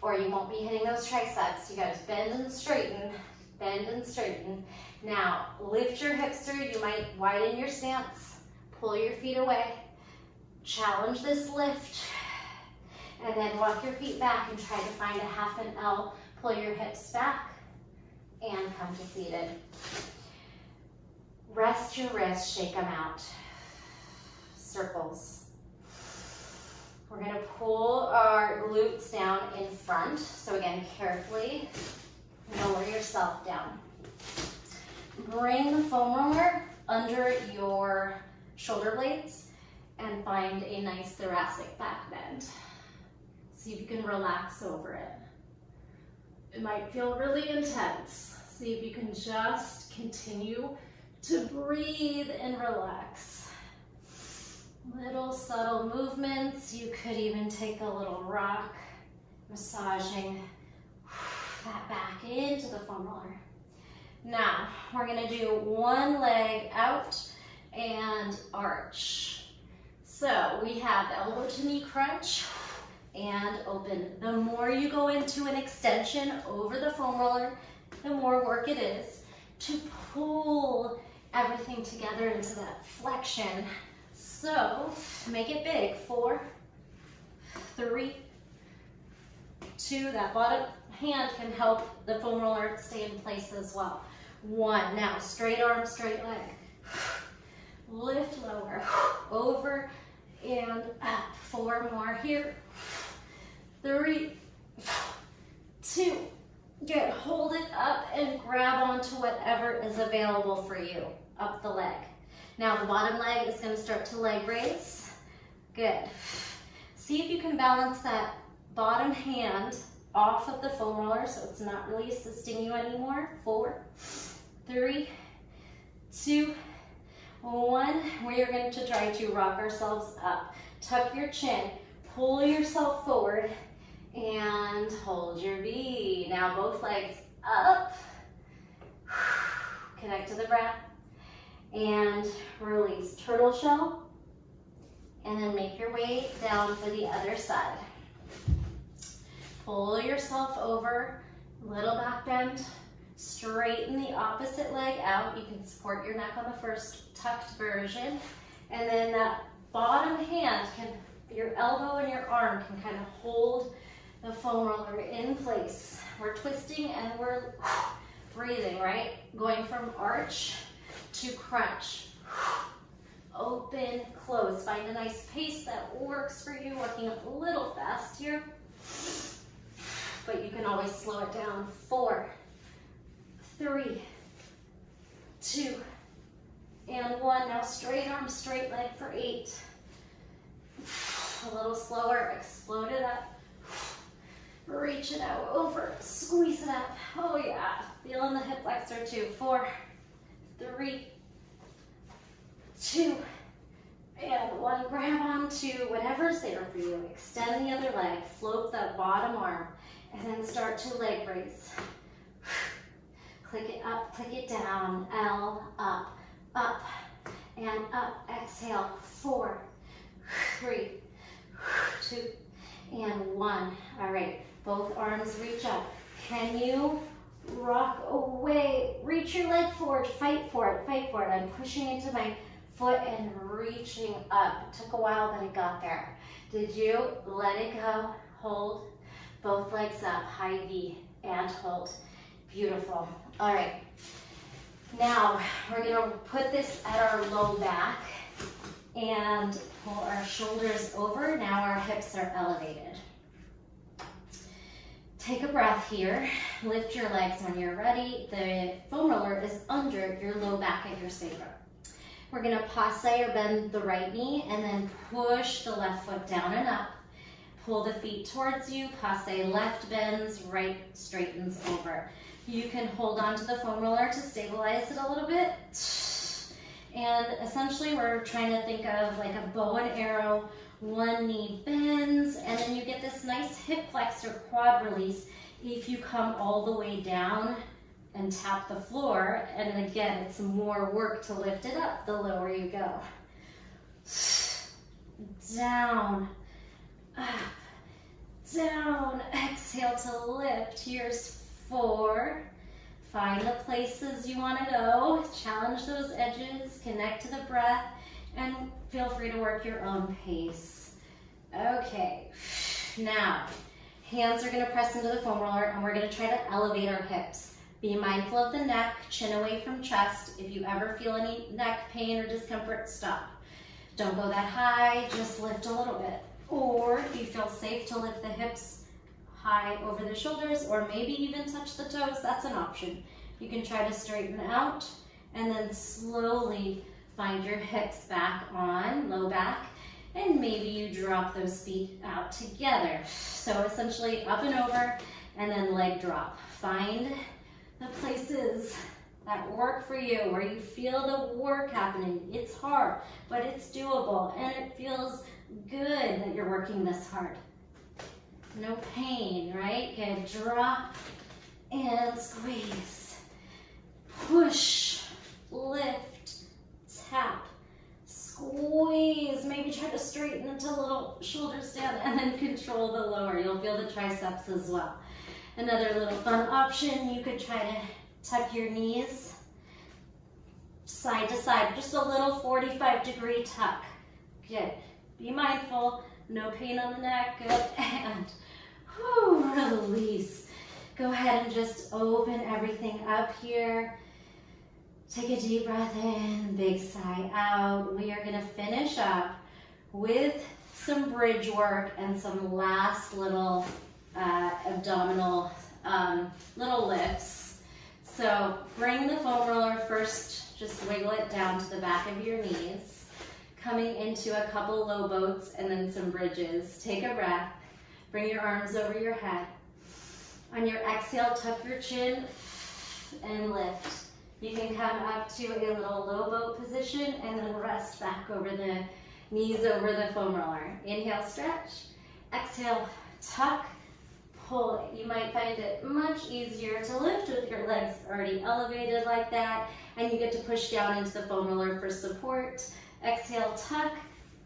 or you won't be hitting those triceps. You guys bend and straighten, bend and straighten. Now, lift your hips through. You might widen your stance, pull your feet away, challenge this lift, and then walk your feet back and try to find a half an L. Pull your hips back and come to seated. Rest your wrists, shake them out. Circles. We're going to pull our glutes down in front. So again, carefully lower yourself down. Bring the foam roller under your shoulder blades and find a nice thoracic back bend. See if you can relax over it. It might feel really intense. See if you can just continue to breathe and relax. Little subtle movements. You could even take a little rock, massaging that back into the foam roller. Now, we're gonna do one leg out and arch. So we have elbow to knee crunch and open. The more you go into an extension over the foam roller, the more work it is to pull everything together into that flexion. So make it big. 4, 3, 2. That bottom hand can help the foam roller stay in place as well. 1. Now straight arm, straight leg. Lift lower, over and up. 4 more here. 3, 2. Good. Hold it up and grab onto whatever is available for you. Up the leg. Now the bottom leg is going to start to leg raise. Good. See if you can balance that bottom hand off of the foam roller so it's not really assisting you anymore. 4, 3, 2, 1. We are going to try to rock ourselves up. Tuck your chin, pull yourself forward, and hold your V. Now both legs up. Connect to the breath. And release. Turtle shell. And then make your way down for the other side. Pull yourself over. Little back bend. Straighten the opposite leg out. You can support your neck on the first tucked version. And then that bottom hand can, your elbow and your arm can kind of hold the foam roller in place. We're twisting and we're breathing, right? Going from arch to crunch. Open, close. Find a nice pace that works for you. Working a little fast here, but you can always slow it down. 4, 3, 2, and 1. Now straight arm, straight leg for 8. A little slower. Explode it up. Reach it out over. Squeeze it up. Oh yeah. Feeling the hip flexor too. 4, 3, 2, and 1. Grab onto whatever's there for you. Extend the other leg. Float that bottom arm. And then start to leg raise. Click it up, click it down. L, up, up, and up. Exhale. 4, 3, 2, and 1. All right. Both arms reach up. Can you rock away? Reach your leg forward. Fight for it. Fight for it. I'm pushing into my foot and reaching up. It took a while, but it got there. Did you? Let it go. Hold. Both legs up. High V and hold. Beautiful. All right. Now we're going to put this at our low back and pull our shoulders over. Now our hips are elevated. Take a breath here. Lift your legs when you're ready. The foam roller is under your low back at your sacrum. We're gonna passe or bend the right knee and then push the left foot down and up. Pull the feet towards you, passe, left bends, right straightens over. You can hold on to the foam roller to stabilize it a little bit. And essentially we're trying to think of like a bow and arrow. One knee bends, and then you get this nice hip flex or quad release if you come all the way down and tap the floor. And again, it's more work to lift it up the lower you go. Down, up, down. Exhale to lift. Here's 4. Find the places you want to go. Challenge those edges. Connect to the breath. And feel free to work your own pace. Okay, now hands are going to press into the foam roller and we're going to try to elevate our hips. Be mindful of the neck, chin away from chest. If you ever feel any neck pain or discomfort, stop. Don't go that high, just lift a little bit. Or if you feel safe to lift the hips high over the shoulders or maybe even touch the toes, that's an option. You can try to straighten out and then slowly find your hips back on, low back, and maybe you drop those feet out together. So essentially up and over, and then leg drop. Find the places that work for you, where you feel the work happening. It's hard, but it's doable, and it feels good that you're working this hard. No pain, right? Good, drop and squeeze. Push, lift, tap, squeeze. Maybe try to straighten into little shoulders down and then control the lower. You'll feel the triceps as well. Another little fun option, you could try to tuck your knees side to side, just a little 45-degree tuck. Good. Be mindful, no pain on the neck. Good. And release. Go ahead and just open everything up here. Take a deep breath in, big sigh out. We are gonna finish up with some bridge work and some last little abdominal little lifts. So bring the foam roller first, just wiggle it down to the back of your knees. Coming into a couple low boats and then some bridges. Take a breath, bring your arms over your head. On your exhale, tuck your chin and lift. You can come up to a little low boat position and then rest back over the knees over the foam roller. Inhale, stretch. Exhale, tuck, pull it. You might find it much easier to lift with your legs already elevated like that, and you get to push down into the foam roller for support. Exhale, tuck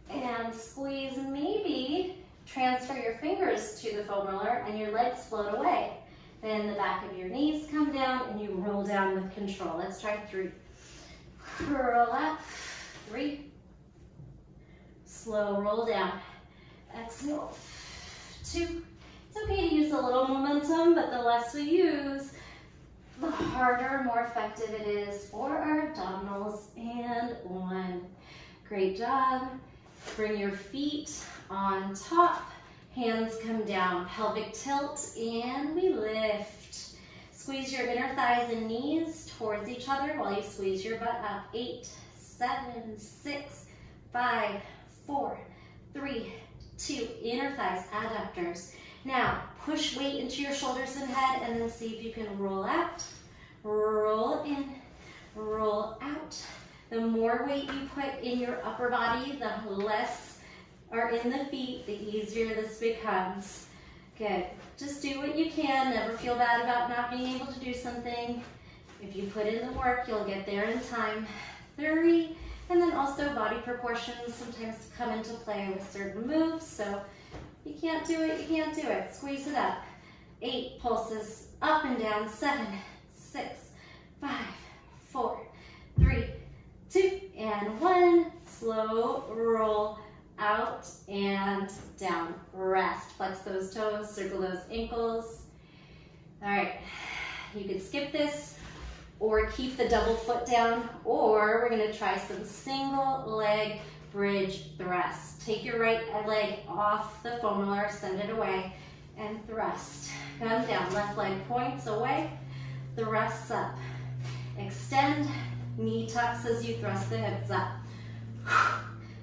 and squeeze. Maybe transfer your fingers to the foam roller and your legs float away. Then the back of your knees come down and you roll down with control. Let's try 3. Curl up. 3. Slow roll down. Exhale. 2. It's okay to use a little momentum, but the less we use, the harder, more effective it is for our abdominals. And 1. Great job. Bring your feet on top. Hands come down, pelvic tilt, and we lift. Squeeze your inner thighs and knees towards each other while you squeeze your butt up. 8, 7, 6, 5, 4, 3, 2. Inner thighs, adductors. Now, push weight into your shoulders and head, and then see if you can roll out, roll in, roll out. The more weight you put in your upper body, the less are in the feet, the easier this becomes. Good. Just do what you can. Never feel bad about not being able to do something. If you put in the work, you'll get there in time. 3. And then also body proportions sometimes come into play with certain moves. So you can't do it, you can't do it. Squeeze it up. 8 pulses up and down. 7, 6, 5, 4, 3, 2, and 1. Slow roll out and down. Rest. Flex those toes, circle those ankles. All right, you can skip this or keep the double foot down, or we're gonna try some single leg bridge thrusts. Take your right leg off the foam roller, send it away, and thrust. Come down, left leg points away, thrusts up. Extend, knee tucks as you thrust the hips up.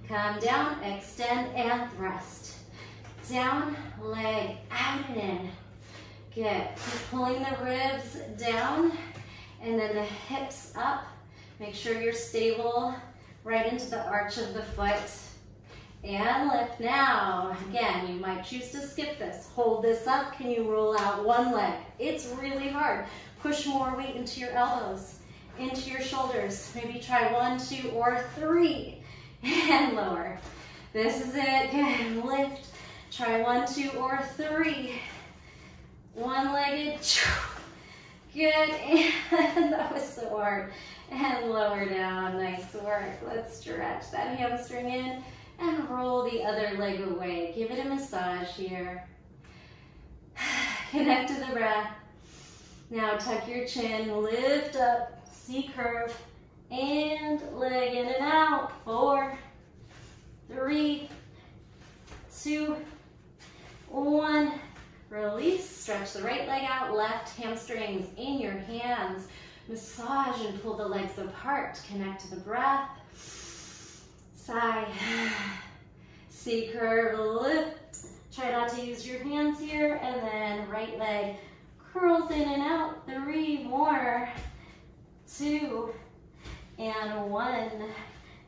Come down, extend and thrust. Down, leg out and in. Good. Keep pulling the ribs down and then the hips up. Make sure you're stable right into the arch of the foot. And lift now. Again, you might choose to skip this. Hold this up. Can you roll out one leg? It's really hard. Push more weight into your elbows, into your shoulders. Maybe try 1, 2, or 3. And lower. This is it. Good. Lift. Try 1, 2, or 3. One-legged. Good. And that was so hard. And lower down. Nice work. Let's stretch that hamstring in and roll the other leg away. Give it a massage here. Connect to the breath. Now tuck your chin, lift up, C curve, and leg in and out. 4, 3, 2, 1. Release, stretch the right leg out, left hamstrings in your hands. Massage and pull the legs apart. Connect to the breath. Sigh. C curve, lift. Try not to use your hands here. And then right leg curls in and out. 3 more. 2 and 1.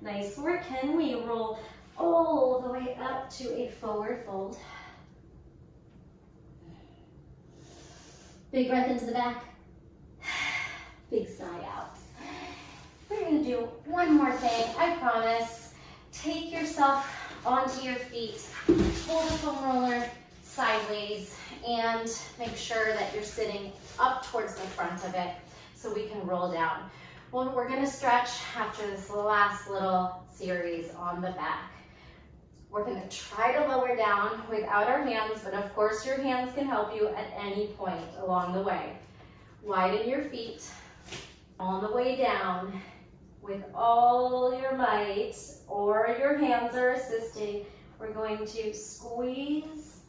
Nice work. Can we roll all the way up to a forward fold? Big breath into the back. Big sigh out. We're going to do one more thing, I promise. Take yourself onto your feet. Hold the foam roller sideways and make sure that you're sitting up towards the front of it so we can roll down. Well, we're going to stretch after this last little series on the back. We're going to try to lower down without our hands, but of course your hands can help you at any point along the way. Widen your feet on the way down with all your might, or your hands are assisting. We're going to squeeze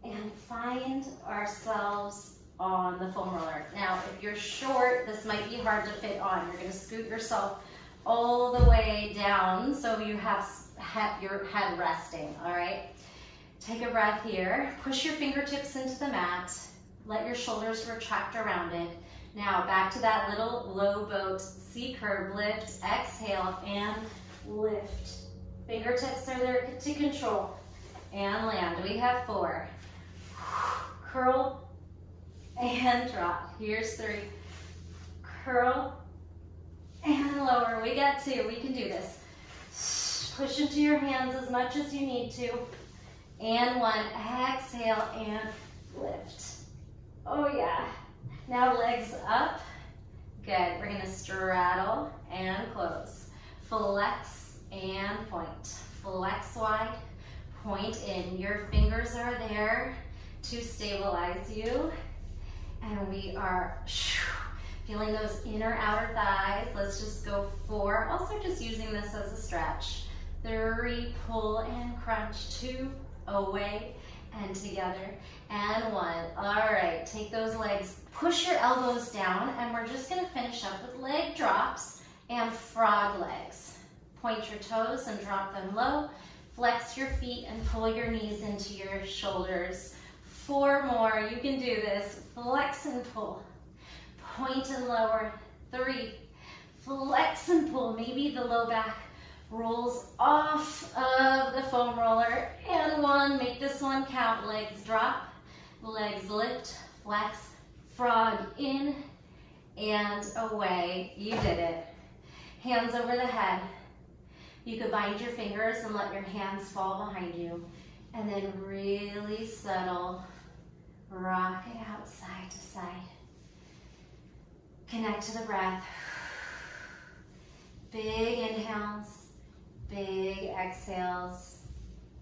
and find ourselves on the foam roller. Now, if you're short, this might be hard to fit on. You're going to scoot yourself all the way down so you have your head resting, all right? Take a breath here. Push your fingertips into the mat. Let your shoulders retract around it. Now, back to that little low boat, C curve, lift, exhale, and lift. Fingertips are there to control. And land. We have 4. Curl and drop. Here's 3. Curl and lower. We got 2. We can do this. Push into your hands as much as you need to. And 1. Exhale and lift. Oh yeah. Now legs up. Good. We're going to straddle and close. Flex and point. Flex wide. Point in. Your fingers are there to stabilize you. And we are feeling those inner outer thighs. Let's just go 4. Also just using this as a stretch. 3, pull and crunch. 2, away and together. And 1. All right, take those legs. Push your elbows down, and we're just gonna finish up with leg drops and frog legs. Point your toes and drop them low. Flex your feet and pull your knees into your shoulders. 4 more, you can do this. Flex and pull. Point and lower. 3, flex and pull. Maybe the low back rolls off of the foam roller. And 1, make this one count. Legs drop, legs lift, flex, frog in and away. You did it. Hands over the head. You could bind your fingers and let your hands fall behind you. And then really subtle. Rock it out side to side. Connect to the breath. Big inhales, big exhales.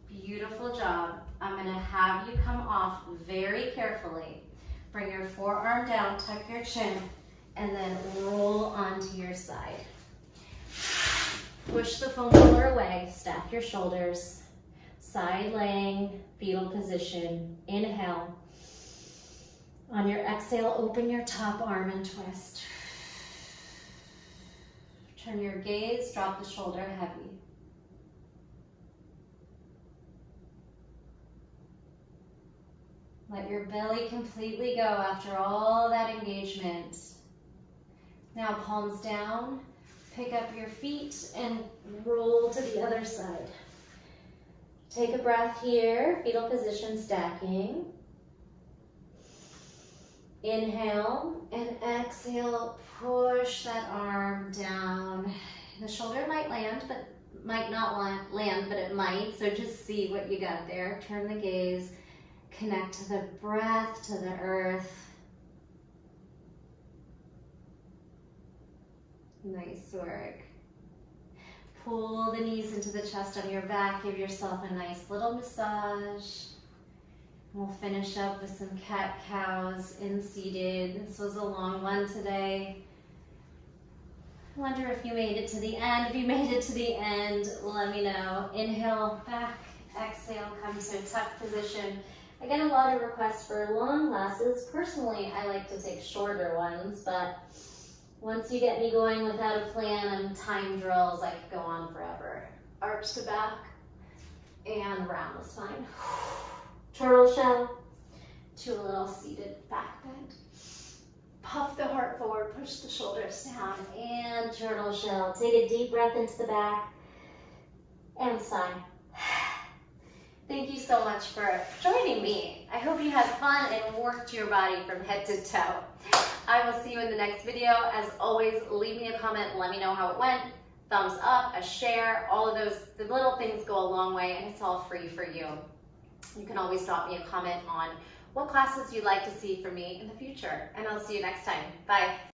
Beautiful job. I'm going to have you come off very carefully. Bring your forearm down, tuck your chin, and then roll onto your side. Push the foam roller away, stack your shoulders. Side laying, fetal position. Inhale. On your exhale, open your top arm and twist. Turn your gaze, drop the shoulder heavy. Let your belly completely go after all that engagement. Now palms down, pick up your feet and roll to the other side. Take a breath here, fetal position stacking. Inhale and exhale, push that arm down. The shoulder might land, but might not land, but it might. So just see what you got there. Turn the gaze, connect to the breath, to the earth. Nice work. Pull the knees into the chest on your back. Give yourself a nice little massage. We'll finish up with some cat-cows in seated. This was a long one today. I wonder if you made it to the end. If you made it to the end, let me know. Inhale, back. Exhale, come to a tuck position. I get a lot of requests for long classes. Personally, I like to take shorter ones, but once you get me going without a plan and time drills, I could go on forever. Arch to back and round the spine. Turtle shell to a little seated back bend. Puff the heart forward, push the shoulders down, and turtle shell. Take a deep breath into the back and sigh. Thank you so much for joining me. I hope you had fun and worked your body from head to toe. I will see you in the next video. As always, leave me a comment and let me know how it went. Thumbs up, a share, all of those, the little things go a long way, and it's all free for you. You can always drop me a comment on what classes you'd like to see from me in the future, and I'll see you next time. Bye.